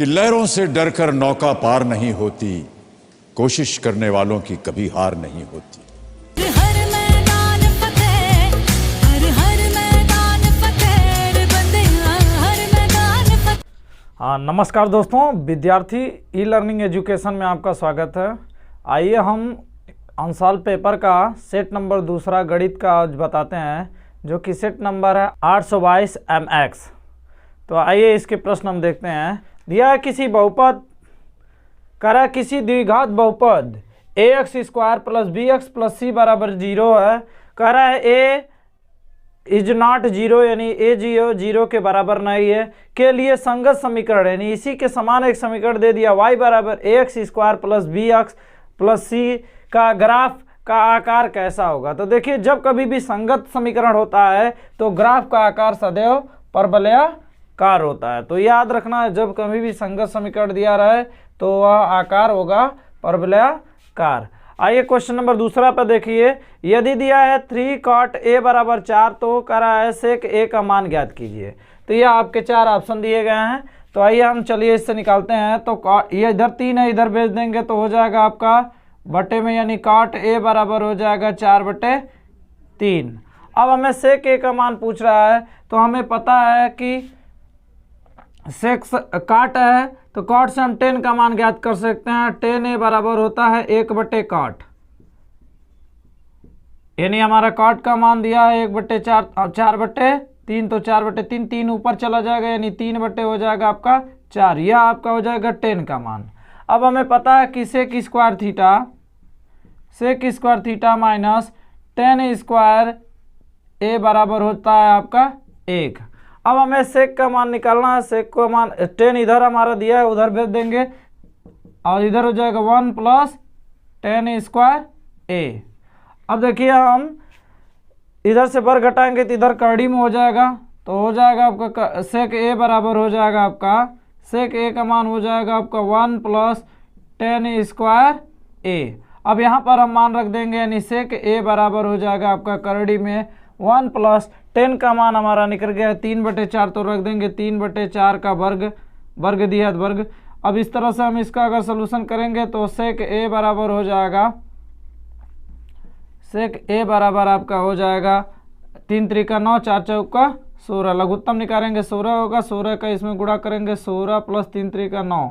कि लहरों से डरकर नौका पार नहीं होती, कोशिश करने वालों की कभी हार नहीं होती। हर मैदान फतेह, हर मैदान फतेह रे बंदेया, हर मैदान फतेह। हाँ, नमस्कार दोस्तों, विद्यार्थी ई लर्निंग एजुकेशन में आपका स्वागत है। आइए हम अंशाल पेपर का सेट नंबर दूसरा गणित का आज बताते हैं, जो कि सेट नंबर है 822 MX। तो आइए इसके प्रश्न हम देखते हैं। दिया है किसी बहुपद, करा किसी द्विघात बहुपद ax square plus bx plus c बराबर 0 है। कह रहा है a इज नॉट 0 यानी a 0 के बराबर नहीं है के लिए संगत समीकरण यानी इसी के समान एक समीकरण दे दिया y बराबर ax square plus bx plus c का ग्राफ का आकार कैसा होगा। तो देखिए, जब कभी भी संगत समीकरण होता है तो ग्राफ का आकार सदैव परवलयाकार होता है। तो याद रखना है, जब कभी भी संगत समीकरण दिया रहे तो वह आकार होगा परवलयाकार। आइए क्वेश्चन नंबर दूसरा पर देखिए। यदि दिया है 3 cot a बराबर 4 तो कह रहा है sec a का मान ज्ञात कीजिए। तो ये आपके 4 ऑप्शन दिए गए हैं। तो आइए हम चलिए इससे निकालते हैं। तो ये इधर 3 है, इधर भेज देंगे तो हो जाएगा आपका बटे में, यानी cot a बराबर हो जाएगा 4/3। अब हमें sec a का मान पूछ रहा है, तो हमें पता है कि sec cot है तो cot से हम tan का मान ज्ञात कर सकते हैं। tan a बराबर होता है 1/cot, यानी हमारा cot का मान दिया है 1/4, 4/3 तो 4/3, 3 ऊपर चला जाएगा यानी 3 बटे हो जाएगा आपका 4। यह आपका हो जाएगा tan का मान। अब हमें पता है कि sec square theta minus tan square a बराबर होता है आपका 1। अब हमें sec का मान निकालना है। sec का मान tan इधर हमारा दिया है, उधर भेज देंगे और इधर हो जाएगा 1 प्लस tan स्क्वायर a। अब देखिए, हम इधर से वर्ग घटाएंगे तो इधर करड़ी में हो जाएगा, तो हो जाएगा आपका sec a बराबर हो जाएगा आपका, sec a का मान हो जाएगा आपका 1 प्लस tan स्क्वायर a। अब यहाँ पर हम मान रख देंगे, यानी sec a बराबर हो जाएगा आपका करड़ी में 1 प्लस tan का मान हमारा निकल गया 3/4, तो रख देंगे 3/4 का वर्ग दिया है वर्ग। अब इस तरह से हम इसका अगर सोल्यूशन करेंगे तो sec a बराबर हो जाएगा, sec a बराबर आपका हो जाएगा 3 त्रिका 9, 4 चौका 16, लघुत्तम निकालेंगे 16 होगा, 16 का इसमें गुणा करेंगे 16 प्लस 3 त्रिका 9,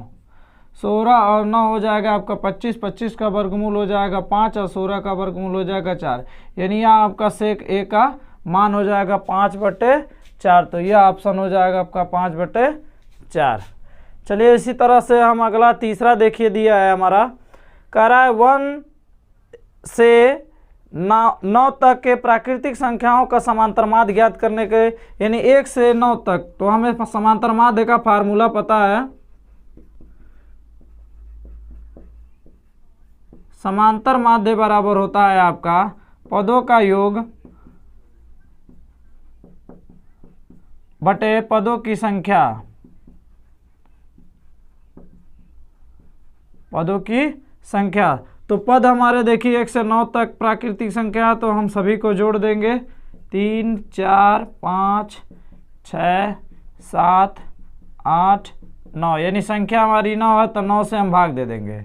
16 और 9 हो जाएगा आपका 25, 25 का वर्गमूल हो जाएगा 5 और 16 का वर्गमूल हो जाएगा 4, यानी यहाँ आपका sec a का मान हो जाएगा 5/4। तो यह ऑप्शन हो जाएगा आपका 5/4। चलिए इसी तरह से हम अगला तीसरा देखिए, दिया है हमारा, कह रहा है 1 से 9 तक के प्राकृतिक संख्याओं का समांतर माध्य ज्ञात करने के, यानी 1 से 9 तक। तो हमें समांतर माध्य का फार्मूला पता है। समांतर माध्य बराबर होता है आपका पदों का योग बटे पदों की संख्या, पदों की संख्या। तो पद हमारे देखिए 1 से 9 तक प्राकृतिक संख्या, तो हम सभी को जोड़ देंगे 3, 4, 5, 6, 7, 8, 9, यानी संख्या हमारी 9 है तो 9 से हम भाग दे देंगे।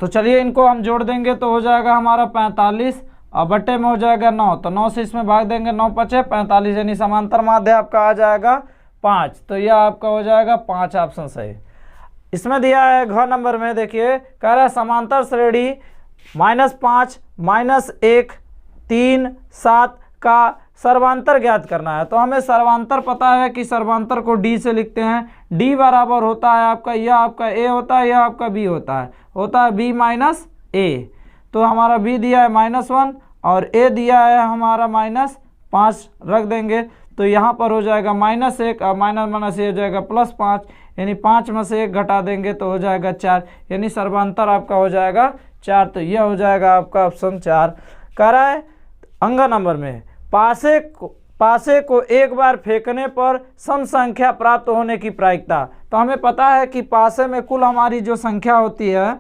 तो चलिए इनको हम जोड़ देंगे तो हो जाएगा हमारा 45 और बटे में हो जाएगा 9, तो 9 से इसमें भाग देंगे, 9 5 45, यानी समांतर माध्य आपका आ जाएगा 5। तो यह आपका हो जाएगा 5 ऑप्शन सही। इसमें दिया है घ नंबर में, देखिए कह रहा है समांतर श्रेणी -5 -1 3 7 का सर्वांतर ज्ञात करना है। तो हमें सर्वांतर पता है कि सर्वांतर को d से लिखते हैं। d बराबर होता है आपका, यह आपका a होता है, यह आपका b होता है b माइनस a। तो हमारा b दिया है -1 और a दिया है हमारा -5, रख देंगे तो यहाँ पर हो जाएगा -1 और माइनस ये हो जाएगा +5, यानी 5 में से 1 घटा देंगे तो हो जाएगा 4, यानी सर्वांतर आपका हो जाएगा 4। तो यह हो जाएगा आपका ऑप्शन 4। कह रहा है अंग नंबर में पासे को एक बार फेंकने पर सम संख्या प्राप्त होने की प्रायिकता। तो हमें पता है कि पासे में कुल हमारी जो संख्या होती है,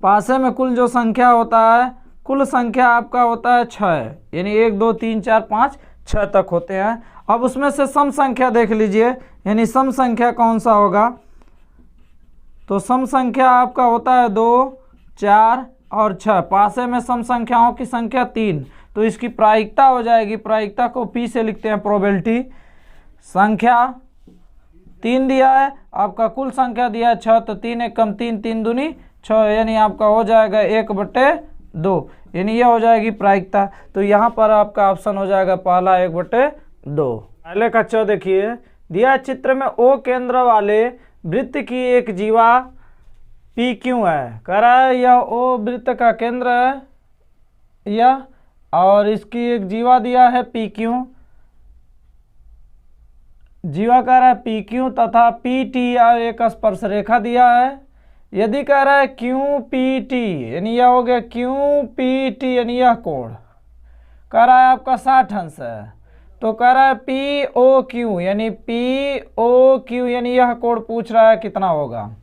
पासे में कुल जो संख्या होता है, कुल संख्या आपका होता है 6, यानी 1 2 3 4 5 6 तक होते हैं। अब उसमें से सम संख्या देख लीजिए, यानी सम संख्या कौन सा होगा। तो सम संख्या आपका होता है 2, 4 और 6। पासे में सम संख्याओं की संख्या 3, तो इसकी प्रायिकता हो जाएगी, प्रायिकता को P से लिखते हैं, प्रोबेबिलिटी। संख्या 3 दिया है, आपका कुल संख्या दिया है 6, तो 3 एक कम 3, 3 दूनी 6, यानी आपका हो जाएगा 1/2, यानी यह हो जाएगी प्रायिकता। तो यहाँ पर आपका ऑप्शन हो जाएगा पहला 1/2। पहले का च देखिए, दिया चित्र में O केंद्र वाले वृत्त की एक जीवा PQ है। कह रहा है यह O वृत्त का केंद्र है यह, और इसकी एक जीवा दिया है PQ। जीवा कह रहा है PQ तथा PT और एक स्पर्श रेखा दिया है। यदि कह रहा है QPT, यानी यह हो गया QPT, यानी यह कोण कह रहा है आपका 60 अंश है। तो कह रहा है POQ, यानी POQ, यानी यह कोण पूछ रहा है कितना होगा।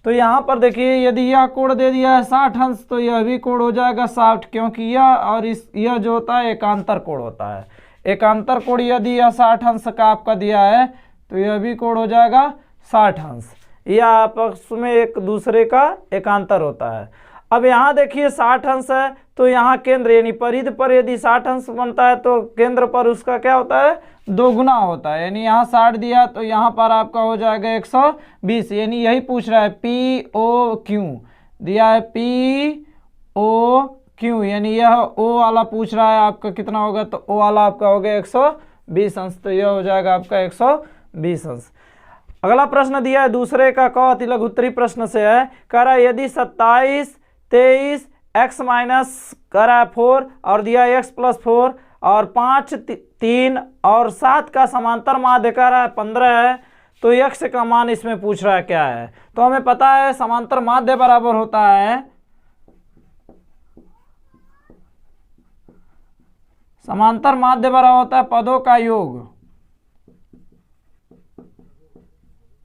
तो यहाँ पर देखिए, यदि यह कोण दे दिया है 60 अंश, तो यह भी कोण हो जाएगा 60, क्योंकि यह और यह जो होता है एकांतर कोण होता है। एकांतर कोण यदि यह 60 अंश का आपका दिया है, तो यह भी कोण हो जाएगा 60 अंश। यह आपस में एक दूसरे का एकांतर होता है। अब यहाँ देखिए 60 अंश है, तो यहाँ केंद्र यानी परिधि पर यदि 60 अंश बनता है, तो केंद्र पर उसका क्या होता है, 2 गुना होता है। यानी यहाँ 60 दिया, तो यहाँ पर आपका हो जाएगा 120, यानी यही पूछ रहा है POQ दिया है, POQ, यानी यह O वाला पूछ रहा है आपका कितना होगा, तो O वाला आपका हो गया 120 अंश, तो यह हो जाएगा आपका 120 अंश। अगला प्रश्न दिया है दूसरे का क अति लघु उत्तरी प्रश्न से है। कह रहा है यदि 27, 23 x माइनस कह रहा है 4 और दिया है x + 4 और 5, 3 और 7 का समांतर माध्य कह रहा है 15 है, तो x का मान इसमें पूछ रहा है क्या है। तो हमें पता है समांतर माध्य बराबर होता है, समांतर माध्य बराबर होता है पदों का योग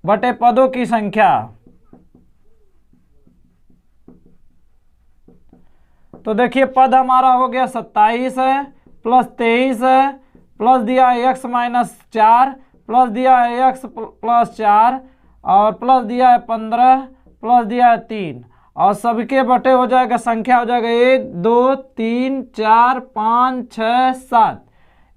बटे पदों की संख्या। तो देखिए पद हमारा हो गया 27 है प्लस 23 है प्लस दिया है x - 4 प्लस दिया है x + 4 और प्लस दिया है 15 प्लस दिया है 3 और सबके बटे हो जाएगा, संख्या हो जाएगा 1 2 3 4 5 6 7,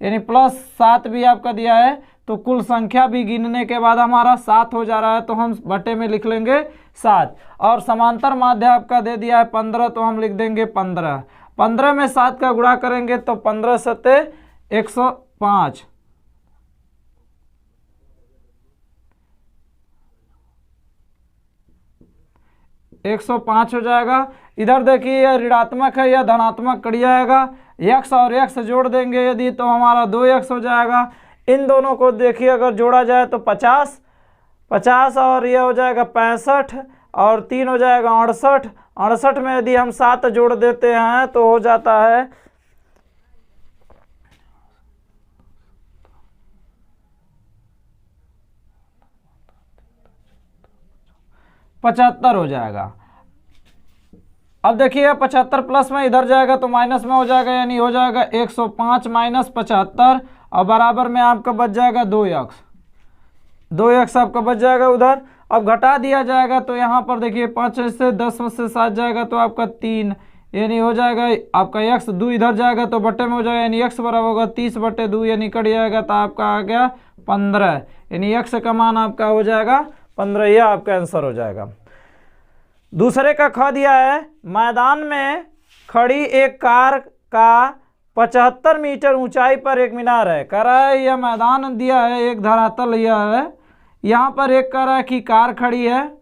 यानी प्लस 7 भी आपका दिया है। तो कुल संख्या भी गिनने के बाद हमारा 7 हो जा रहा है, तो हम बटे में लिख लेंगे 7। और समांतर माध्य आपका दे दिया है 15, तो हम लिख देंगे 15। 15 में 7 का गुणा करेंगे तो 15 × 7 = 105। हो जाएगा। इधर देखिए यह ऋणात्मक है, यह धनात्मक कट जाएगा। x और x जोड़ देंगे यदि, तो हमारा 2x हो जाएगा। इन दोनों को देखिए अगर जोड़ा जाए तो 50 और यह हो जाएगा 65 और 3 हो जाएगा 68। 68 में यदि हम 7 जोड़ देते हैं तो हो जाता है 75 हो जाएगा। अब देखिए 75 प्लस में इधर जाएगा तो माइनस में हो जाएगा, यानी हो जाएगा 105 - 75 और बराबर में आपका बच जाएगा 2x आपका बच जाएगा उधर। अब घटा दिया जाएगा तो यहाँ पर देखिए 5 से 10 में से 7 जाएगा तो आपका 3, यानी हो जाएगा आपका x 2 इधर जाएगा तो बटे में हो जाएगा, यानी x बराबर होगा 30/2, यानी कट जाएगा तो आपका आ गया 15, यानी x का मान आपका हो जाएगा 15। यह आपका आंसर हो जाएगा। दूसरे का ख दिया है, मैदान में खड़ी एक कार का 75 मीटर ऊंचाई पर एक मीनार है। कह रहा है यह मैदान दिया है, एक धरातल लिया है, यहाँ पर एक कह रहा है कि कार खड़ी है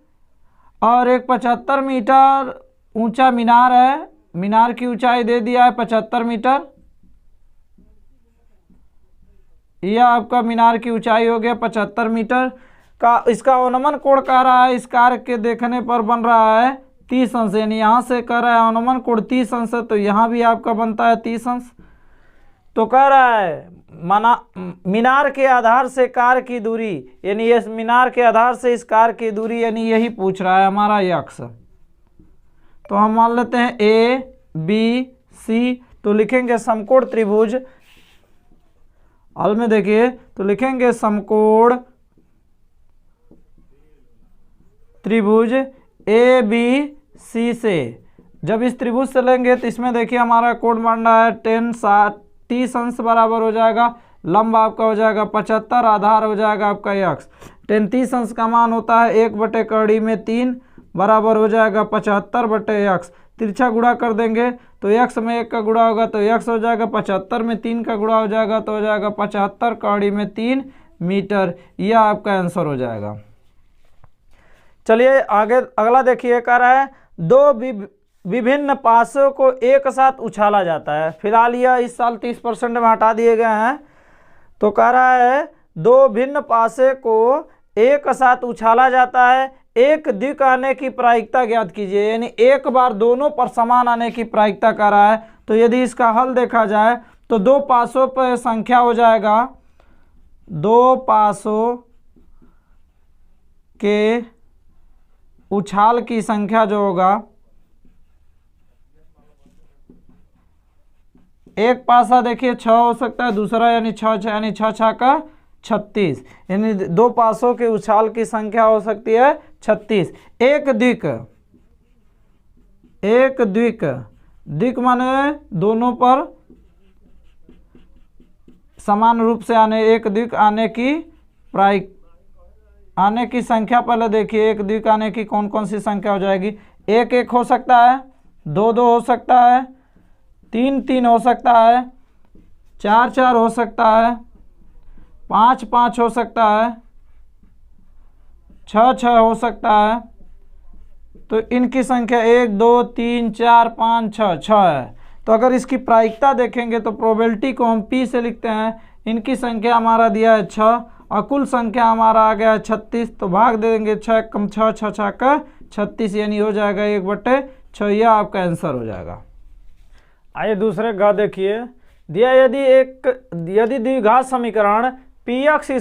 और एक 75 मीटर ऊंचा मीनार है। मीनार की ऊंचाई दे दिया है 75 मीटर, यह आपका मीनार की ऊंचाई हो गया 75 मीटर का। इसका अनुमान कोण कह रहा है, इस कार के देखने पर बन रहा है 30 अंश, यानी यहाँ से कह रहा है अनुमान कोण 30 अंश है, तो यहाँ भी आपका बनता है 30 अंश। तो कह रहा है मीनार के आधार से कार की दूरी, यानी इस मीनार के आधार से इस कार की दूरी, यानी यही पूछ रहा है हमारा x। तो हम मान लेते हैं A B C, तो लिखेंगे समकोण त्रिभुज हल में देखिए तो लिखेंगे समकोण त्रिभुज ए बी सी से। जब इस त्रिभुज से लेंगे तो इसमें देखिए हमारा कोण बन रहा है 30 अंश बराबर हो जाएगा, लंब आपका हो जाएगा 75, आधार हो जाएगा आपका यक्स। 30 अंश का मान होता है 1/3 बराबर हो जाएगा 75/यक्स। तिरछा गुणा कर देंगे तो यक्स में 1 का गुणा होगा तो यक्स हो जाएगा, 75 में 3 का गुणा हो जाएगा तो हो जाएगा 75/3 मीटर। यह आपका आंसर हो जाएगा। चलिए आगे अगला देखिए, कह रहा है दो विभिन्न पासों को एक साथ उछाला जाता है। फिलहाल यह इस साल 30% में हटा दिए गए हैं। तो कह रहा है दो भिन्न पासे को एक साथ उछाला जाता है, एक दिक् आने की प्रायिकता ज्ञात कीजिए। यानी एक बार दोनों पर समान आने की प्रायिकता कर रहा है। तो यदि इसका हल देखा जाए तो दो पासों पर संख्या हो जाएगा, दो पासों के उछाल की संख्या जो होगा, एक पासा देखिए 6 हो सकता है, दूसरा यानी 6 यानी 6 का 36, यानी दो पासों के उछाल की संख्या हो सकती है 36। एक दिक् माने दोनों पर समान रूप से आने, एक दिक् आने की संख्या पहले देखिए। एक दिक् आने की कौन कौन सी संख्या हो जाएगी? 1 हो सकता है, 2 हो सकता है, 3 हो सकता है, 4 हो सकता है, 5 हो सकता है, 6 हो सकता है। तो इनकी संख्या 1 2 3 4 5 6 है। तो अगर इसकी प्रायिकता देखेंगे तो प्रोबेबिलिटी को हम P से लिखते हैं। इनकी संख्या हमारा दिया है 6 और कुल संख्या हमारा आ गया है 36। तो भाग दे देंगे 6 कम 6 6 का 36, यानी हो जाएगा 1/6। यह आपका आंसर हो जाएगा। आइए दूसरे का देखिए, दिया यदि द्विघात समीकरण px²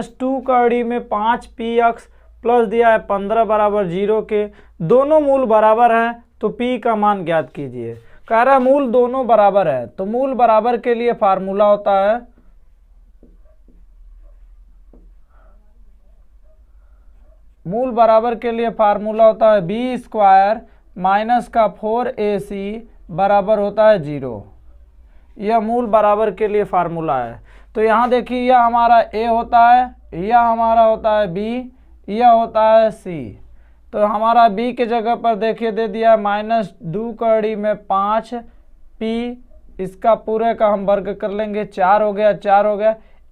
- 2 कड़ी में 5px प्लस दिया है 15 बराबर 0 के दोनों मूल बराबर है तो p का मान ज्ञात कीजिए। कह रहा है मूल दोनों बराबर है, तो मूल बराबर के लिए फार्मूला होता है b² माइनस का 4ac बराबर होता है 0। यह मूल बराबर के लिए फार्मूला है। तो यहाँ देखिए यह हमारा a होता है, यह हमारा होता है b, यह होता है c। तो हमारा b के जगह पर देखिए दे दिया -2 कड़ी में 5p, इसका पूरे का हम वर्ग कर लेंगे, 4 हो गया।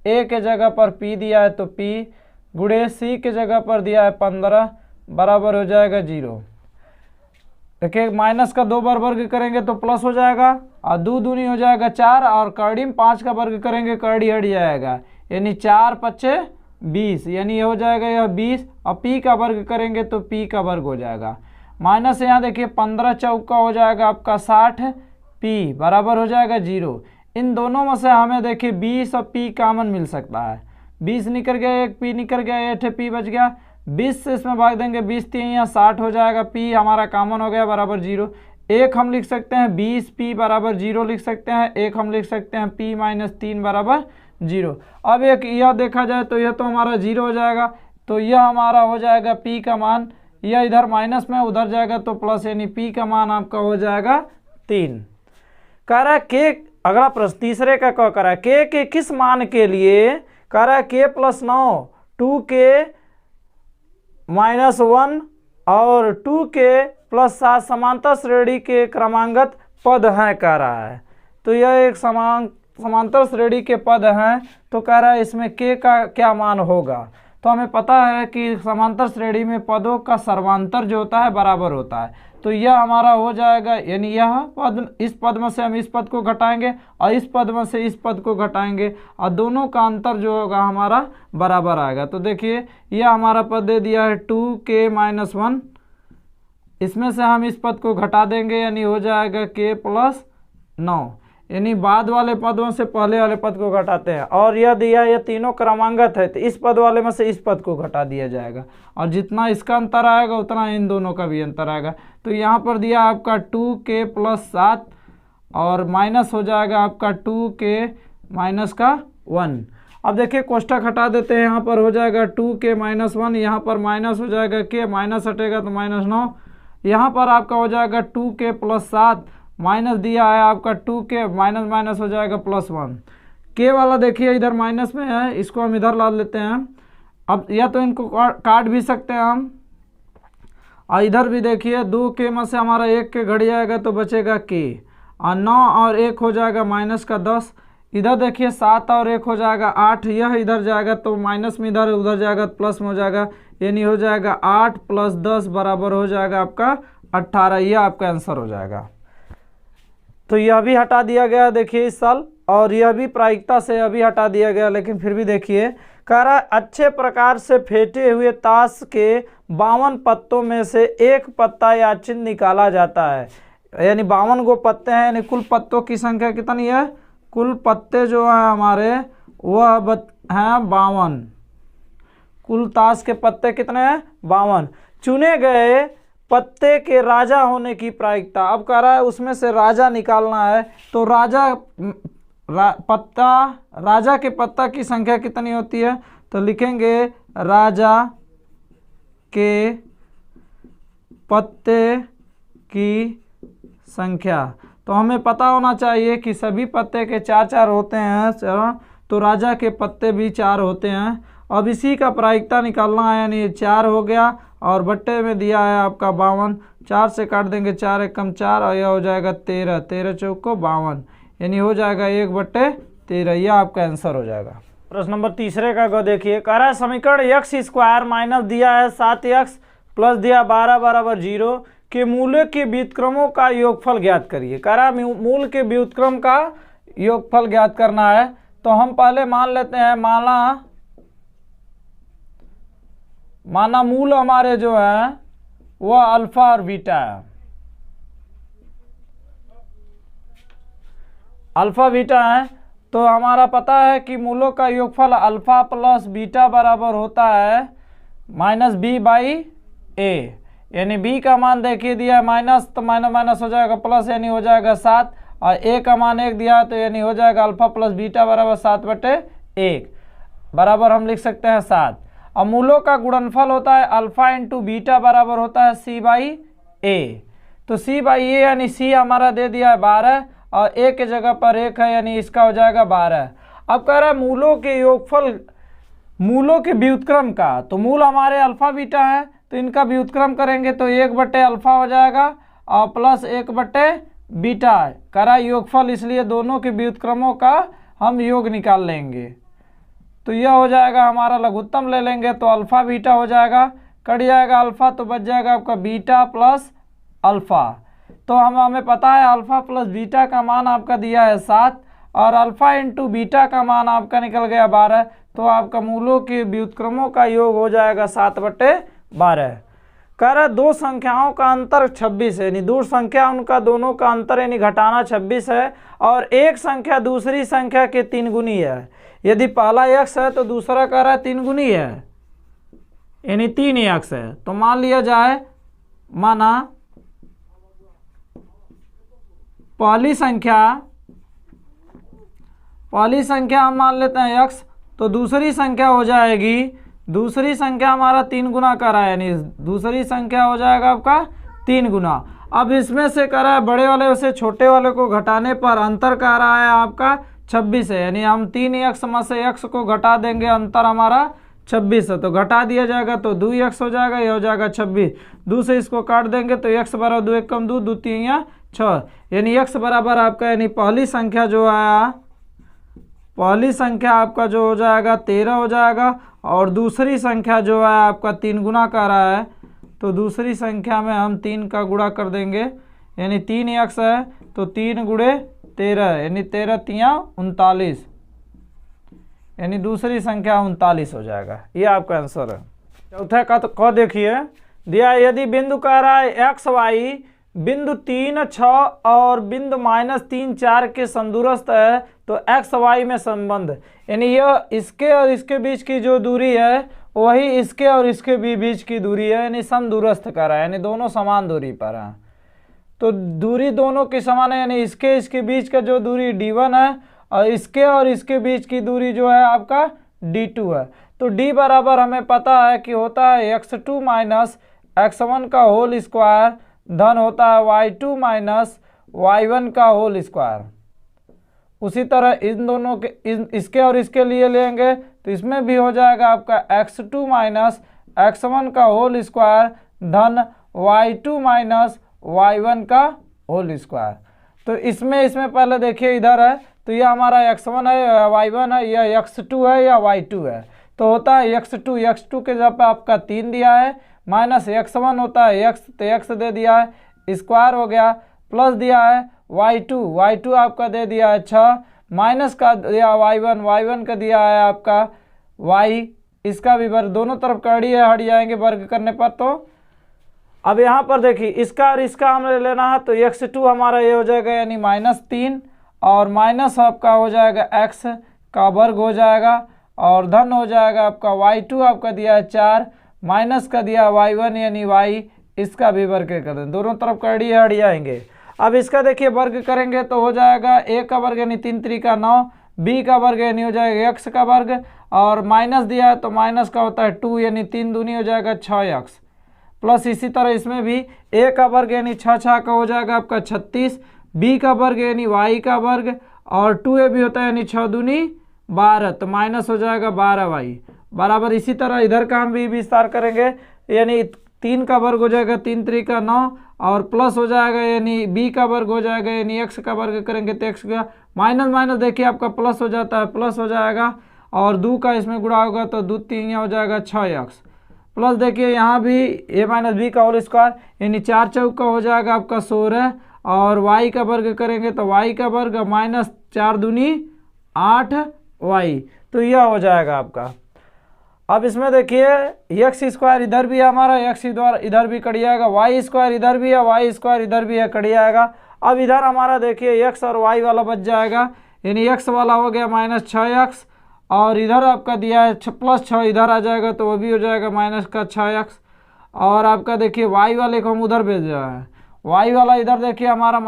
a के जगह पर p दिया है तो p गुणे c के जगह पर दिया है 15 बराबर हो जाएगा 0। देखिए माइनस का 2 बार वर्ग करेंगे तो प्लस हो जाएगा और 2 दूनी हो जाएगा 4 और कड़ी में 5 का वर्ग करेंगे कड़ी हट जाएगा, यानी 4 5 20, यानी ये हो जाएगा यह 20 और p का वर्ग करेंगे तो p का वर्ग हो जाएगा। माइनस यहाँ देखिए 15 चौका हो जाएगा आपका 60, p बराबर हो जाएगा 0। इन दोनों में से हमें देखिए 20 और p कॉमन मिल सकता है। 20 निकल गया, एक p निकल गया, 8 p बच गया। 20 से इसमें भाग देंगे, 20 3 यहाँ 60 हो जाएगा, p हमारा कॉमन हो गया बराबर 0। एक हम लिख सकते हैं 20p बराबर 0 लिख सकते हैं, एक हम लिख सकते हैं p - 3 बराबर 0। अब एक यह देखा जाए तो यह तो हमारा 0 हो जाएगा, तो यह हमारा हो जाएगा p का मान, यह इधर माइनस में उधर जाएगा तो प्लस, यानी p का मान आपका हो जाएगा 3। कह रहा है के, अगला प्रश्न तीसरे का क्या कह रहा है, के किस मान के लिए? कह रहा है k+9 2k -1 और 2k+7 समांतर श्रेणी के क्रमांगत पद हैं कह रहा है। तो यह एक समांतर श्रेणी के पद हैं, तो कह रहा है इसमें k का क्या मान होगा? तो हमें पता है कि समांतर श्रेणी में पदों का सर्वांतर जो होता है बराबर होता है। तो यह हमारा हो जाएगा, यानी यह पद, इस पद में से हम इस पद को घटाएंगे और इस पद में से इस पद को घटाएंगे और दोनों का अंतर जो होगा हमारा बराबर आएगा। तो देखिए यह हमारा पद दे दिया है 2k - 1, इसमें से हम इस पद को घटा देंगे, यानी हो जाएगा k+9, यानी बाद वाले पदों से पहले वाले पद को घटाते हैं। और यह दिया, यह तीनों क्रमांगत है तो इस पद वाले में से इस पद को घटा दिया जाएगा और जितना इसका अंतर आएगा उतना इन दोनों का भी अंतर आएगा। तो यहाँ पर दिया आपका 2k+7 और माइनस हो जाएगा आपका 2k - 1। अब देखिए कोष्टक हटा देते हैं, यहाँ पर हो जाएगा 2k माइनस 1, यहाँ पर माइनस हो जाएगा k, माइनस हटेगा तो -9, यहाँ पर आपका हो जाएगा 2k प्लस 7, माइनस दिया है आपका 2k, माइनस माइनस हो जाएगा +1। k वाला देखिए इधर माइनस में है, इसको हम इधर ला लेते हैं। अब या तो इनको काट भी सकते हैं हम, और इधर भी देखिए 2k में से हमारा 1k घट जाएगा तो बचेगा k, और 9 और 1 हो जाएगा माइनस का 10। इधर देखिए 7 और 1 हो जाएगा 8, यह इधर जाएगा तो माइनस में इधर उधर जाएगा प्लस में हो जाएगा, यानी हो जाएगा 8 + 10 बराबर हो जाएगा आपका 18। यह आपका आंसर हो जाएगा। तो यह भी हटा दिया गया देखिए इस साल, और यह भी प्रायिकता से अभी हटा दिया गया, लेकिन फिर भी देखिए कह रहा है अच्छे प्रकार से फेंटे हुए ताश के 52 पत्तों में से एक पत्ता या चिन्ह निकाला जाता है। यानी 52 गो पत्ते हैं, यानी कुल पत्तों की संख्या कितनी है? कुल पत्ते जो है हमारे वह हैं 52। कुल ताश के पत्ते कितने हैं? 52। चुने गए पत्ते के राजा होने की प्रायिकता, अब कह रहा है उसमें से राजा निकालना है, तो राजा के पत्ता की संख्या कितनी होती है? तो लिखेंगे राजा के पत्ते की संख्या। तो हमें पता होना चाहिए कि सभी पत्ते के 4-4 होते हैं, तो राजा के पत्ते भी 4 होते हैं। अब इसी का प्रायिकता निकालना है, यानी 4 हो गया और बट्टे में दिया है आपका 52, 4 से काट देंगे 4 × 1 = 4 और यह हो जाएगा 13, 13 चौक को 52, यानी हो जाएगा 1/13। यह आपका आंसर हो जाएगा। प्रश्न नंबर तीसरे का को देखिए, कह रहा है समीकरण x² माइनस दिया है 7x प्लस दिया 12 बराबर 0 के मूल्य के व्युत्क्रमों का योगफल ज्ञात करिए। कह रहा है मूल के व्युत्क्रम का योगफल ज्ञात करना है। तो हम पहले मान लेते हैं, माना मूल हमारे जो है वह अल्फा और बीटा है। अल्फा बीटा है, तो हमारा पता है कि मूलों का योगफल अल्फा प्लस बीटा बराबर होता है -b/a, यानी b का मान देखिए दिया है माइनस, तो माइनस माइनस हो जाएगा प्लस, यानी हो जाएगा 7, और a का मान 1 दिया है, तो यानी हो जाएगा अल्फा प्लस बीटा बराबर 7/1 बराबर हम लिख सकते हैं 7। और मूलों का गुणनफल होता है अल्फा × बीटा बराबर होता है c/a, तो c/a यानी c हमारा दे दिया है 12 और a के जगह पर 1 है, यानी इसका हो जाएगा 12। अब कह रहा है मूलों के योगफल, मूलों के व्युत्क्रम का, तो मूल हमारे अल्फा बीटा है, तो इनका व्युत्क्रम करेंगे तो 1/अल्फा हो जाएगा और प्लस 1/बीटा है। कह रहा है योगफल, इसलिए दोनों के व्युत्क्रमों का हम योग निकाल लेंगे। तो यह हो जाएगा हमारा लघुत्तम ले लेंगे तो अल्फा बीटा हो जाएगा, कट जाएगा अल्फा तो बच जाएगा आपका बीटा प्लस अल्फा। तो हमें पता है अल्फा प्लस बीटा का मान आपका दिया है 7 और अल्फा × बीटा का मान आपका निकल गया 12, तो आपका मूलों के व्युत्क्रमों का योग हो जाएगा 7/12। कह रहा है दो संख्याओं का अंतर 26 है, यानी दो संख्या उनका दोनों का अंतर यानी घटाना 26 है, और एक संख्या दूसरी संख्या के 3 गुनी है। यदि पहला x है तो दूसरा कह रहा है 3 गुनी है, यानी 3x है। तो मान लिया जाए, माना पहली संख्या हम मान लेते हैं x, तो दूसरी संख्या हो जाएगी, दूसरी संख्या हमारा 3 गुना कर रहा है, यानी दूसरी संख्या हो जाएगा आपका 3 गुना। अब इसमें से कर रहा है बड़े वाले से छोटे वाले को घटाने पर अंतर कह रहा है आपका 26 है, यानी हम 3x में से x को घटा देंगे, अंतर हमारा 26 है, तो घटा दिया जाएगा तो 2x हो जाएगा, यह हो जाएगा 26। 2 से इसको काट देंगे तो x बराबर 2 × 1 = 2, 2 × 3 = 6, यानी x बराबर आपका, यानी पहली संख्या जो है, पहली संख्या आपका जो हो जाएगा 13 हो जाएगा, और दूसरी संख्या जो है आपका 3 गुना कर रहा है, तो दूसरी संख्या में हम 3 का गुणा कर देंगे, यानी 3x है तो 3 × 13, यानी 13 × 3 = 39, यानी दूसरी संख्या 39 हो जाएगा। ये आपका आंसर है। चौथा का तो देखिए दिया, यदि बिंदु कह रहा है x y बिंदु 3 6 और बिंदु -3 4 के समदूरस्थ है, तो x y में संबंध, यानी यह इसके और इसके बीच की जो दूरी है वही इसके और इसके बीच की दूरी है, यानी समदूरस्थ कर रहा है, यानी दोनों समान दूरी पर हैं। तो दूरी दोनों की समान है, यानी इसके बीच का जो दूरी d1 है और इसके बीच की दूरी जो है आपका d2 है। तो d बराबर हमें पता है कि होता है x2 माइनस x1 का होल स्क्वायर धन होता है y2 माइनस y1 का होल स्क्वायर। उसी तरह इन दोनों के इसके और इसके लिए लेंगे तो इसमें भी हो जाएगा आपका x2 माइनस x1 का होल स्क्वायर धन y2 माइनस y1 का होल स्क्वायर। तो इसमें पहले देखिए इधर है तो यह हमारा x1 है या y1 है या x2 है या y2 है। तो होता है x2 के जगह पे आपका 3 दिया है माइनस x1 होता है x, तो x दे दिया है स्क्वायर हो गया, प्लस दिया है y2 आपका दे दिया है 6, माइनस का दिया y1 का दिया है आपका y, इसका भी वर्ग, दोनों तरफ कड़ी है हट जाएंगे वर्ग करने पर। तो अब यहाँ पर देखिए इसका और इसका हमें लेना है तो x2 हमारा ये हो जाएगा यानी -3 और माइनस आपका हो जाएगा x का वर्ग हो जाएगा और धन हो जाएगा आपका y2 आपका दिया है 4, माइनस का दिया y1 यानी y, इसका भी वर्ग कर दें, दोनों तरफ कड़ी हट जाएंगे। अब इसका देखिए वर्ग करेंगे तो हो जाएगा a का वर्ग यानी 3 त्रिका 9, b का वर्ग यानी हो जाएगा x का वर्ग और माइनस दिया है तो माइनस का होता है 2 यानी 3 दूनी हो जाएगा 6x, प्लस इसी तरह इसमें भी a का वर्ग यानी 6 का हो जाएगा आपका 36, b का वर्ग यानी y का वर्ग और 2a भी होता है यानी 6 दूनी 12, तो माइनस हो जाएगा 12y बराबर। इसी तरह इधर का हम भी विस्तार करेंगे यानी 3 का वर्ग हो जाएगा 3 त्रिका 9 और प्लस हो जाएगा यानी b का वर्ग हो जाएगा यानी x का वर्ग करेंगे तो x का माइनस देखिए आपका प्लस हो जाता है, प्लस हो जाएगा और 2 का इसमें गुणा होगा तो 2 3 हो जाएगा 6x, प्लस देखिए यहाँ भी a माइनस बी का होल स्क्वायर यानी 4 चौका हो जाएगा आपका 16 और y का वर्ग करेंगे तो y का वर्ग माइनस 4 दूनी 8y, तो यह हो जाएगा आपका। अब इसमें देखिए एक्स स्क्वायर इधर भी है हमारा, एक्स इधर भी कट जाएगा, वाई स्क्वायर इधर भी है, वाई स्क्वायर इधर भी है कट जाएगा। अब इधर हमारा देखिए एक्स और वाई वाला बच जाएगा यानी एक्स वाला हो गया -6x और इधर आपका दिया है +6 इधर आ जाएगा तो वो भी हो जाएगा -6x और आपका देखिए वाई वाले को हम उधर भेज रहे हैं, वाई वाला इधर देखिए हमारा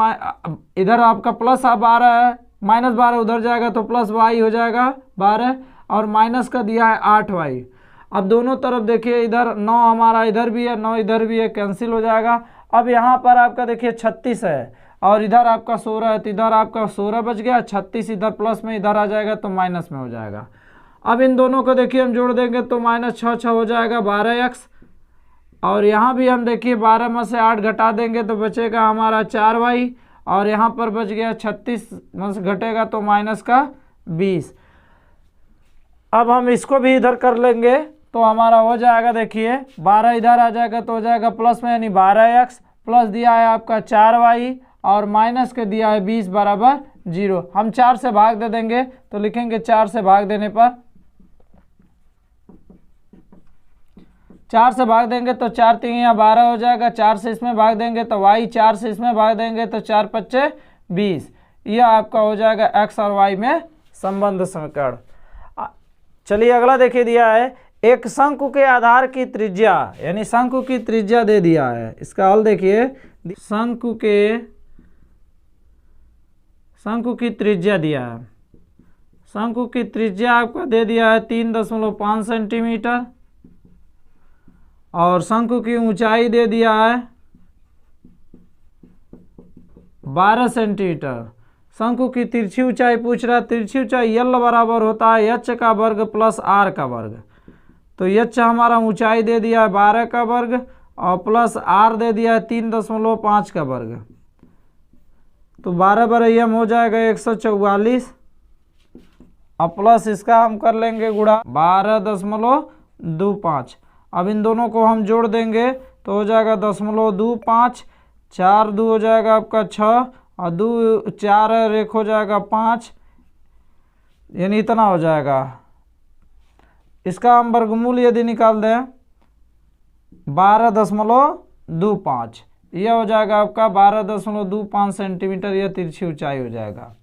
इधर आपका +12 है, -12 उधर जाएगा तो प्लस वाई हो जाएगा 12 और माइनस का दिया है 8y। अब दोनों तरफ देखिए इधर 9 हमारा इधर भी है 9 इधर भी है, कैंसिल हो जाएगा। अब यहाँ पर आपका देखिए 36 है और इधर आपका 16 है तो इधर आपका 16 बच गया, 36 इधर प्लस में इधर आ जाएगा तो माइनस में हो जाएगा। अब इन दोनों को देखिए हम जोड़ देंगे तो -6 हो जाएगा 12x और यहाँ भी हम देखिए 12 में से 8 घटा देंगे तो बचेगा हमारा 4y और यहाँ पर बच गया 36 में से घटेगा तो -20। अब हम इसको भी इधर कर लेंगे तो हमारा हो जाएगा देखिए 12 इधर आ जाएगा तो हो जाएगा प्लस में यानी 12x प्लस दिया है आपका 4y और माइनस के दिया है 20 बराबर 0। हम 4 से भाग दे देंगे तो लिखेंगे 4 से भाग देने पर 4 से भाग देंगे तो 4 3 यहाँ 12 हो जाएगा, 4 से इसमें भाग देंगे तो y, 4 से इसमें भाग देंगे तो 4 5 20। यह आपका हो जाएगा x और y में संबंध समीकरण। चलिए अगला देखिए दिया है एक शंकु के आधार की त्रिज्या यानी शंकु की त्रिज्या दे दिया है। इसका हल देखिए शंकु की त्रिज्या दिया है, शंकु की त्रिज्या आपका दे दिया है 3.5 सेंटीमीटर और शंकु की ऊंचाई दे दिया है 12 सेंटीमीटर। शंकु की तिरछी ऊंचाई पूछ रहा है, तिरछी ऊंचाई यल बराबर होता है h का वर्ग प्लस r का वर्ग, तो h हमारा ऊंचाई दे दिया है 12 का वर्ग और प्लस r दे दिया है 3.5 का वर्ग, तो 12 बरैयम हो जाएगा 144 और प्लस इसका हम कर लेंगे गुणा 12.25। अब इन दोनों को हम जोड़ देंगे तो हो जाएगा 0.25, 4 2 हो जाएगा आपका 6 और 2 4 एक हो जाएगा 5 यानी इतना हो जाएगा। इसका हम वर्गमूल यदि निकाल दें 12.25, यह हो जाएगा आपका 12.25 सेंटीमीटर, यह तिरछी ऊंचाई हो जाएगा।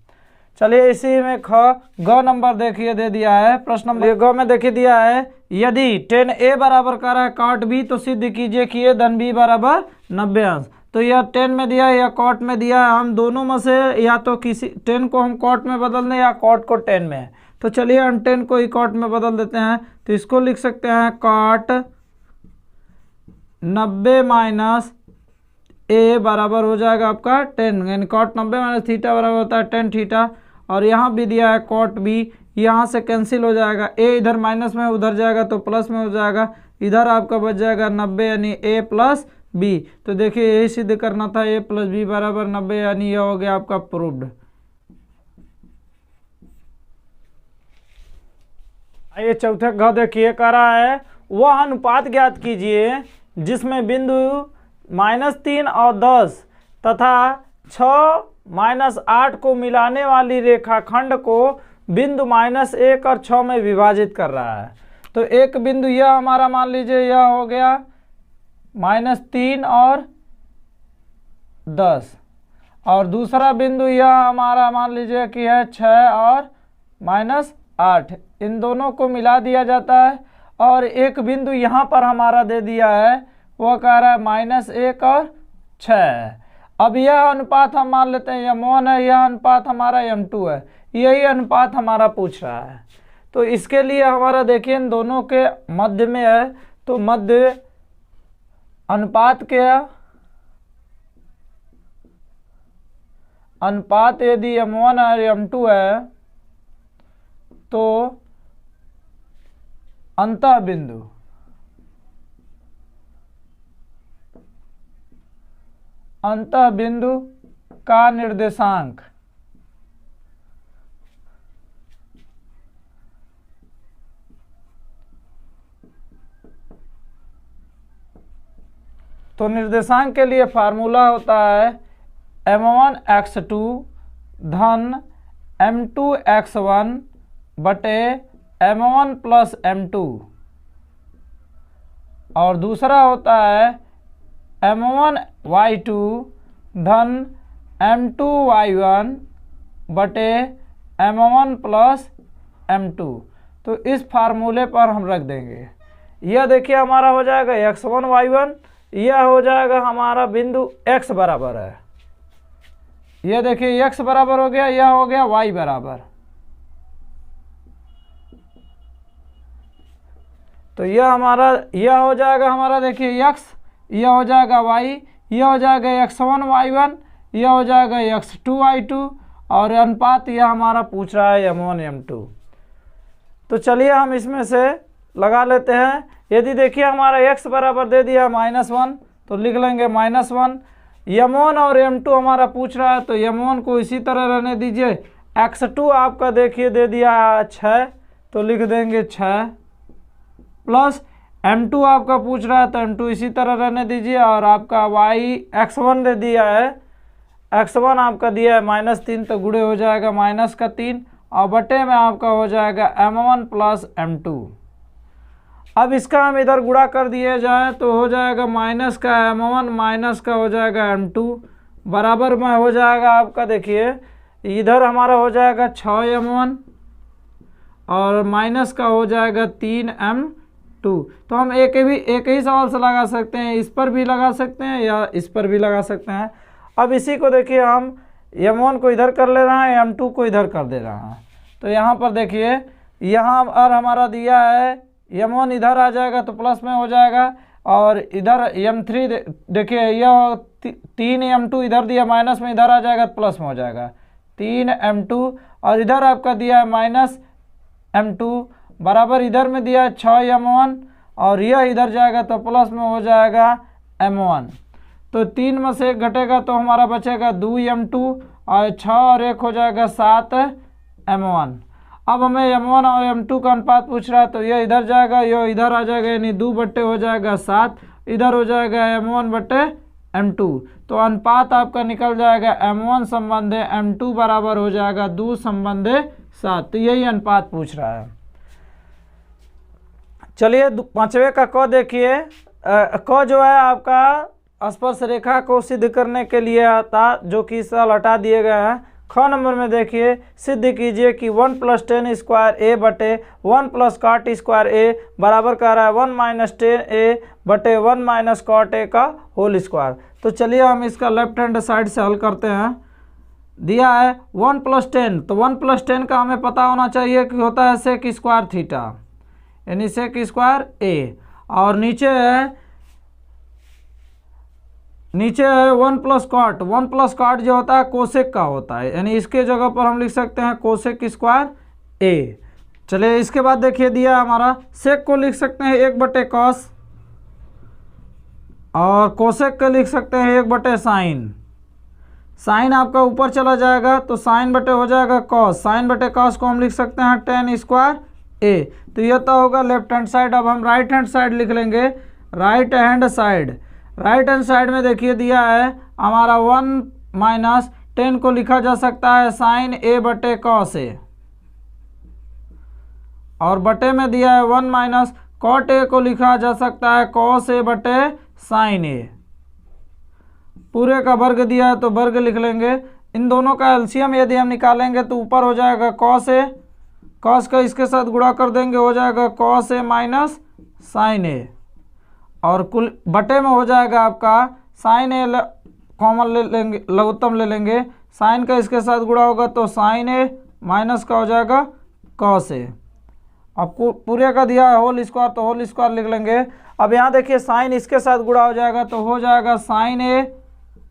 चलिए इसी में ग नंबर देखिए दे दिया है, प्रश्न नंबर ग में देखिए दिया है यदि tan a बराबर कर रहा है cot b तो सिद्ध कीजिए कि a धन b बराबर 90 अंश। तो यह 10 में दिया है या कॉट में दिया है, हम दोनों में से या तो किसी 10 को हम कॉट में बदल दें या कॉट को 10 में। तो चलिए हम 10 को ही कॉट में बदल देते हैं। तो इसको लिख सकते हैं कॉट 90 माइनस ए बराबर हो जाएगा आपका 10, यानी कॉट 90 माइनस थीटा बराबर होता है 10 थीटा। और यहाँ भी दिया है कॉट बी, यहाँ से कैंसिल हो जाएगा, ए इधर माइनस में उधर जाएगा तो प्लस में हो जाएगा, इधर आपका बच जाएगा 90 यानी ए प्लस बी। तो देखिए यही सिद्ध करना था, ए प्लस बी बराबर 90, यानी यह हो गया आपका प्रूव्ड। आइए चौथे घ देखिए, कह रहा है वह अनुपात ज्ञात कीजिए जिसमें बिंदु -3 और 10 तथा 6 -8 को मिलाने वाली रेखाखंड को बिंदु -1 और 6 में विभाजित कर रहा है। तो एक बिंदु यह हमारा मान लीजिए यह हो गया -3 और 10, और दूसरा बिंदु यह हमारा मान लीजिए कि है 6 और -8, इन दोनों को मिला दिया जाता है। और एक बिंदु यहाँ पर हमारा दे दिया है, वो कह रहा है -1 और 6। अब यह अनुपात हम मान लेते हैं m1 है, यह अनुपात हमारा m2 है, यही अनुपात हमारा पूछ रहा है। तो इसके लिए हमारा देखिए इन दोनों के मध्य में है, तो मध्य अनुपात क्या, अनुपात यदि m1 और m2 है तो अंतः बिंदु का निर्देशांक तो निर्देशांक के लिए फार्मूला होता है m1x2 धन m2x1 बटे m1 प्लस m2, और दूसरा होता है m1y2 धन m2y1 बटे m1 प्लस m2। तो इस फार्मूले पर हम रख देंगे। यह देखिए हमारा हो जाएगा x1 y1, यह हो जाएगा हमारा बिंदु x बराबर है, यह देखिए x बराबर हो गया, यह हो गया y बराबर। तो यह हो जाएगा हमारा देखिए x, यह हो जाएगा y, यह हो जाएगा x1 y1, यह हो जाएगा x2 y2, और अनुपात यह हमारा पूछ रहा है m1 m2। तो चलिए हम इसमें से लगा लेते हैं। यदि देखिए हमारा x बराबर दे दिया -1 तो लिख लेंगे -1, m1 और m2 हमारा पूछ रहा है तो m1 को इसी तरह रहने दीजिए, x2 आपका देखिए दे दिया 6 तो लिख देंगे 6, प्लस m2 आपका पूछ रहा है तो m2 इसी तरह रहने दीजिए, और आपका x1 दे दिया है, x1 आपका दिया है -3 तो गुणे हो जाएगा -3, और बटे में आपका हो जाएगा m1 प्लस m2। अब इसका हम इधर गुणा कर दिए जाए तो हो जाएगा माइनस का m1 माइनस का हो जाएगा m2 बराबर में हो जाएगा आपका देखिए इधर हमारा हो जाएगा 6m1 और माइनस का हो जाएगा 3m2। तो हम एक ही सवाल से लगा सकते हैं, इस पर भी लगा सकते हैं या इस पर भी लगा सकते हैं। अब इसी को देखिए हम m1 को इधर कर ले रहा है, m2 को इधर कर दे रहा है। तो यहाँ पर देखिए यहाँ और हमारा दिया है m1 इधर आ जाएगा तो प्लस में हो जाएगा, और इधर m3 देखिए यह 3m2 इधर दिया माइनस में इधर आ जाएगा तो प्लस में हो जाएगा 3m2, और इधर आपका दिया है माइनस m2 बराबर इधर में दिया है 6m1 और यह इधर जाएगा तो प्लस में हो जाएगा m1। तो 3 में से 1 घटेगा तो हमारा बचेगा 2m2 और 6 और 1 हो जाएगा 7m1। अब हमें m1 और m2 का अनुपात पूछ रहा है तो यह इधर जाएगा यह इधर आ जाएगा, यानी 2 बट्टे हो जाएगा 7, इधर हो जाएगा m1 बट्टे m2। तो अनुपात आपका निकल जाएगा m1 संबंधे m2 बराबर हो जाएगा 2 संबंधे 7। तो यही अनुपात पूछ रहा है। चलिए पांचवे का क देखिए, क जो है आपका स्पर्श रेखा को सिद्ध करने के लिए आता, जो कि इस साल हटा दिए गए हैं। ख नंबर में देखिए सिद्ध कीजिए कि 1 + 10 स्क्वायर ए बटे 1 + cot स्क्वायर ए बराबर कह रहा है 1 - 10 ए बटे 1 - cot ए का होल स्क्वायर। तो चलिए हम इसका लेफ्ट हैंड साइड से हल करते हैं। दिया है 1 + 10, तो 1 + 10 का हमें पता होना चाहिए कि होता है सेक स्क्वायर थीटा, यानी सेक स्क्वायर ए। और नीचे है 1 + cot। 1 + cot जो होता है कोसेक का होता है, यानी इसके जगह पर हम लिख सकते हैं कोसेक स्क्वायर ए। चलिए इसके बाद देखिए दिया है हमारा सेक को लिख सकते हैं 1 बटे कॉस, और कोसेक को लिख सकते हैं 1 बटे साइन। साइन आपका ऊपर चला जाएगा तो साइन बटे हो जाएगा कॉस, साइन बटे कॉस को हम लिख सकते हैं 10 स्क्वायर ए। तो यह तो होगा लेफ्ट हैंड साइड। अब हम राइट हैंड साइड लिख लेंगे। राइट हैंड साइड में देखिए दिया है हमारा 1 - 10 को लिखा जा सकता है साइन ए बटे कॉस ए, और बटे में दिया है 1 - cot ए को लिखा जा सकता है कॉस ए बटे साइन ए। पूरे का वर्ग दिया है तो वर्ग लिख लेंगे। इन दोनों का एलसीएम यदि हम निकालेंगे तो ऊपर हो जाएगा कॉस ए, कॉस का इसके साथ गुणा कर देंगे हो जाएगा कॉस ए माइनस साइन ए, और कुल बटे में हो जाएगा आपका साइन ए कॉमन ले लेंगे, लघुत्तम ले लेंगे। साइन का इसके साथ गुणा होगा तो साइन ए माइनस का हो जाएगा कॉस ए। आपको पूरे का दिया है होल स्क्वायर तो होल स्क्वायर लिख लेंगे। अब यहाँ देखिए साइन इसके साथ गुणा हो जाएगा तो हो जाएगा साइन ए,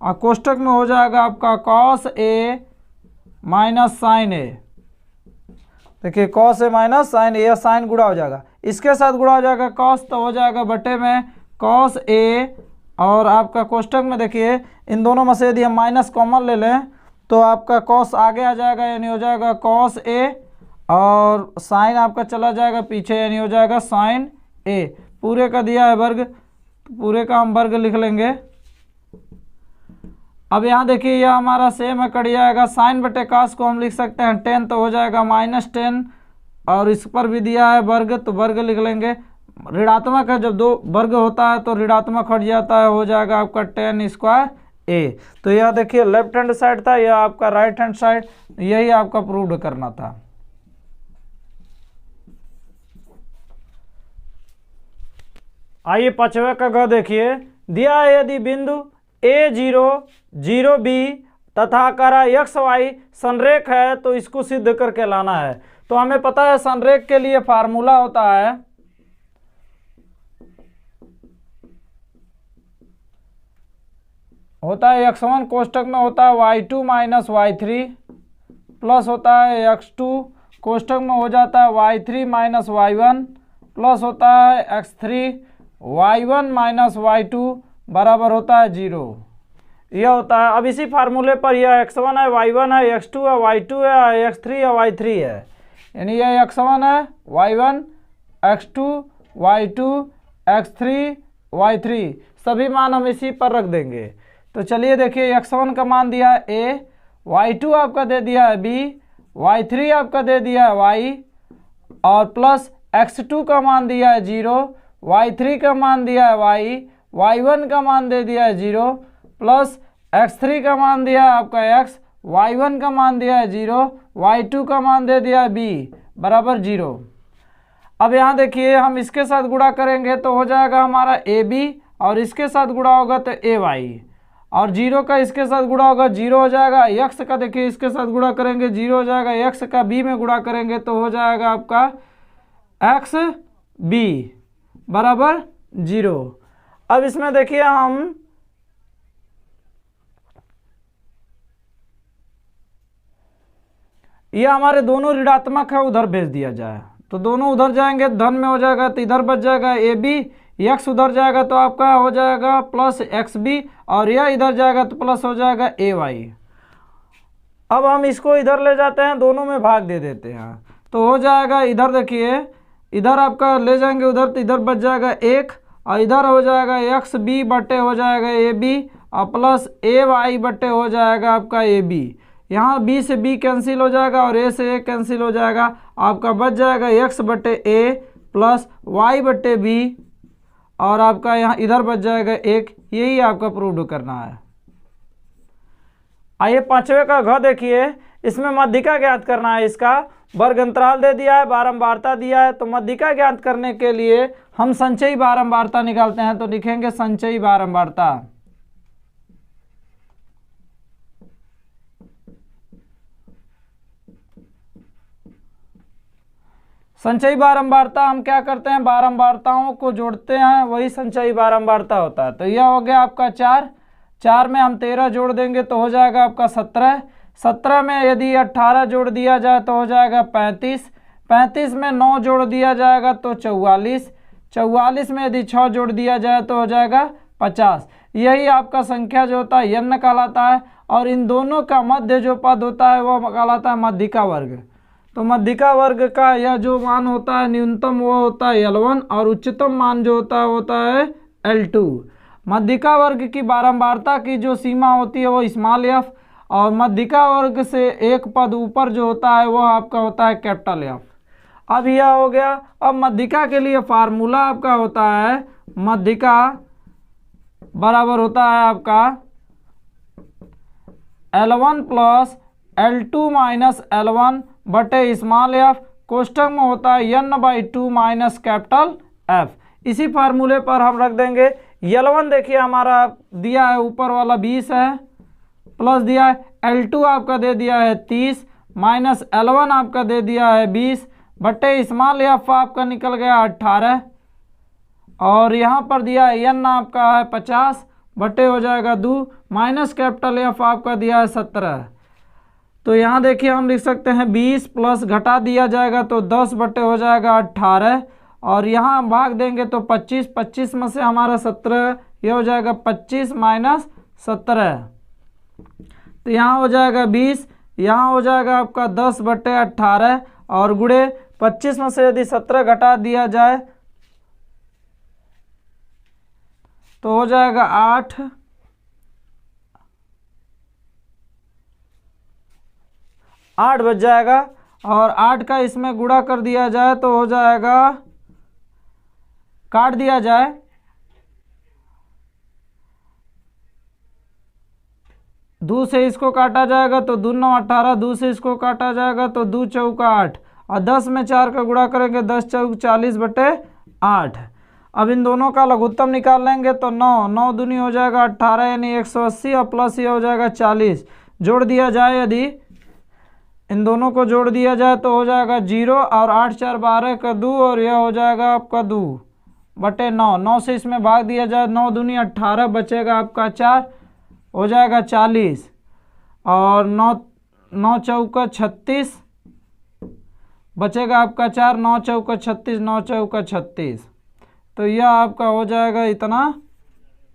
और कोष्टक में हो जाएगा आपका कॉस ए माइनस साइन ए। देखिए cos A minus sign A, sign गुणा हो जाएगा, इसके साथ गुणा हो जाएगा कॉस तो हो जाएगा बटे में कॉस ए, और आपका कोष्टक में देखिए इन दोनों में से यदि हम माइनस कॉमन ले लें तो आपका कॉस आगे आ जाएगा, यानी हो जाएगा कॉस ए, और साइन आपका चला जाएगा पीछे, यानी हो जाएगा साइन ए। पूरे का दिया है वर्ग, पूरे का हम वर्ग लिख लेंगे। अब यहाँ देखिए यह हमारा सेम है, कट जाएगा। साइन बटे कास को हम लिख सकते हैं 10 तो हो जाएगा -10, और इस पर भी दिया है वर्ग तो वर्ग लिख लेंगे। ऋणात्मक है, जब दो वर्ग होता है तो ऋणात्मक हट जाता है, हो जाएगा आपका 10 स्क्वायर ए। तो यह देखिए लेफ्ट हैंड साइड था, यह आपका राइट हैंड साइड, यही आपका प्रूव करना था। आइए पांचवे का ग देखिए। दिया है यदि बिंदु A0 0B तथा करा XY संरेख है तो इसको सिद्ध करके लाना है। तो हमें पता है संरेख के लिए फार्मूला होता है x1 कोष्टक में होता है y2 - y3 प्लस होता है x2 कोष्टक में हो जाता है y3 - y1 प्लस होता है x3 y1 - y2 बराबर होता है 0। यह होता है। अब इसी फार्मूले पर यह x1 है, y1 है, x2 है, y2 है, x3 है, y3 है, यानी यह x1 है, y1, x2, y2, x3, y3 सभी मान हम इसी पर रख देंगे। तो चलिए देखिए x1 का मान दिया है a, y2 आपका दे दिया है b, y3 आपका दे दिया है y, और प्लस x2 का मान दिया है 0, y3 का मान दिया है y, y1 का मान दे दिया है 0, प्लस x3 का मान दिया है आपका x, y1 का मान दिया है 0, y2 का मान दे दिया है b बराबर 0। अब यहाँ देखिए हम इसके साथ गुणा करेंगे तो हो जाएगा हमारा ab, और इसके साथ गुणा होगा तो ay, और 0 का इसके साथ गुणा होगा 0 हो जाएगा। x का देखिए इसके साथ गुणा करेंगे 0 हो जाएगा, x का b में गुणा करेंगे तो हो जाएगा आपका xb बराबर 0। अब इसमें देखिए हम यह हमारे दोनों ऋणात्मक है, उधर भेज दिया जाए तो दोनों उधर जाएंगे, धन में हो जाएगा तो इधर बच जाएगा ab, x उधर जाएगा तो आपका हो जाएगा प्लस xb, और यह इधर जाएगा तो प्लस हो जाएगा ay। अब हम इसको इधर ले जाते हैं, दोनों में भाग दे देते हैं तो हो जाएगा, इधर देखिए इधर आपका ले जाएंगे उधर तो इधर बच जाएगा 1, और इधर हो जाएगा xb बटे हो जाएगा ab, और प्लस ay बटे हो जाएगा आपका ab। यहाँ b से b कैंसिल हो जाएगा और a से a कैंसिल हो जाएगा, आपका बच जाएगा x बटे a प्लस y बटे b, और आपका यहाँ इधर बच जाएगा 1। यही आपका प्रूव करना है। आइए पांचवे का घ देखिए। इसमें मध्यिका ज्ञात करना है, इसका वर्ग अंतराल दे दिया है, बारंबारता दिया है। तो मध्यिका ज्ञात करने के लिए हम संचयी बारंबारता निकालते हैं। तो लिखेंगे संचयी बारंबारता। संचयी बारंबारता हम क्या करते हैं, बारंबारताओं को जोड़ते हैं, वही संचयी बारंबारता होता है। तो यह हो गया आपका 4, 4 में हम 13 जोड़ देंगे तो हो जाएगा आपका 17, 17 में यदि 18 जोड़ दिया जाए तो हो जाएगा 35, 35 में 9 जोड़ दिया जाएगा तो 44, 44 में यदि 6 जोड़ दिया जाए तो हो जाएगा 50। यही आपका संख्या जो होता है यन्न कहलाता है। और इन दोनों का मध्य जो पद होता है वह कहलाता है मध्यिका वर्ग। तो मध्यिका वर्ग का यह जो मान होता है न्यूनतम वो होता है L1 और उच्चतम मान जो होता है L2। मध्यिका वर्ग की बारंबारता की जो सीमा होती है वो स्मॉल f, और मध्यिका वर्ग से एक पद ऊपर जो होता है वह आपका होता है कैपिटल F। अब यह हो गया। अब मध्यिका के लिए फार्मूला आपका होता है, मध्यिका बराबर होता है आपका L1 plus L2 minus L1 बटे स्मॉल f, कोष्टक में होता है n/2 माइनस कैपिटल F। इसी फार्मूले पर हम रख देंगे। L1 देखिए हमारा दिया है ऊपर वाला 20 है, प्लस दिया है L2 आपका दे दिया है 30 माइनस L1 आपका दे दिया है 20 बटे स्मॉल f आपका निकल गया 18, और यहाँ पर दिया है n आपका है 50 बटे हो जाएगा 2 माइनस कैपिटल F आपका दिया है 17। तो यहाँ देखिए हम लिख सकते हैं 20 प्लस घटा दिया जाएगा तो 10 बटे हो जाएगा 18, और यहाँ भाग देंगे तो 25, 25 में से हमारा 17, ये हो जाएगा 25 माइनस 17। तो यहाँ हो जाएगा 20, यहाँ हो जाएगा आपका 10 बटे 18, और गुणे 25 में से यदि 17 घटा दिया जाए तो हो जाएगा 8 बच जाएगा, और 8 का इसमें गुणा कर दिया जाए तो हो जाएगा, काट दिया जाए दो से इसको काटा जाएगा तो 2 9 18, 2 से इसको काटा जाएगा तो 2 चौका 8, और 10 में 4 का गुणा करेंगे 10 चौक 40 बटे 8। अब इन दोनों का लघुत्तम निकाल लेंगे तो 9 9 दूनी हो जाएगा 18 यानी 180, और प्लस ये हो जाएगा 40। जोड़ दिया जाए, यदि इन दोनों को जोड़ दिया जाए तो हो जाएगा 0, और 8 4 12 का 2, और यह हो जाएगा आपका 2 बटे 9। 9 से इसमें भाग दिया जाए 9 दूनी 18, बचेगा आपका 4, हो जाएगा 40, और 9 9 चौका 36 बचेगा आपका 4, 9 चौका 36, 9 चौका 36। तो यह आपका हो जाएगा इतना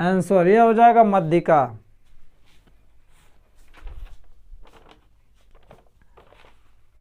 आंसर, यह हो जाएगा मध्यिका।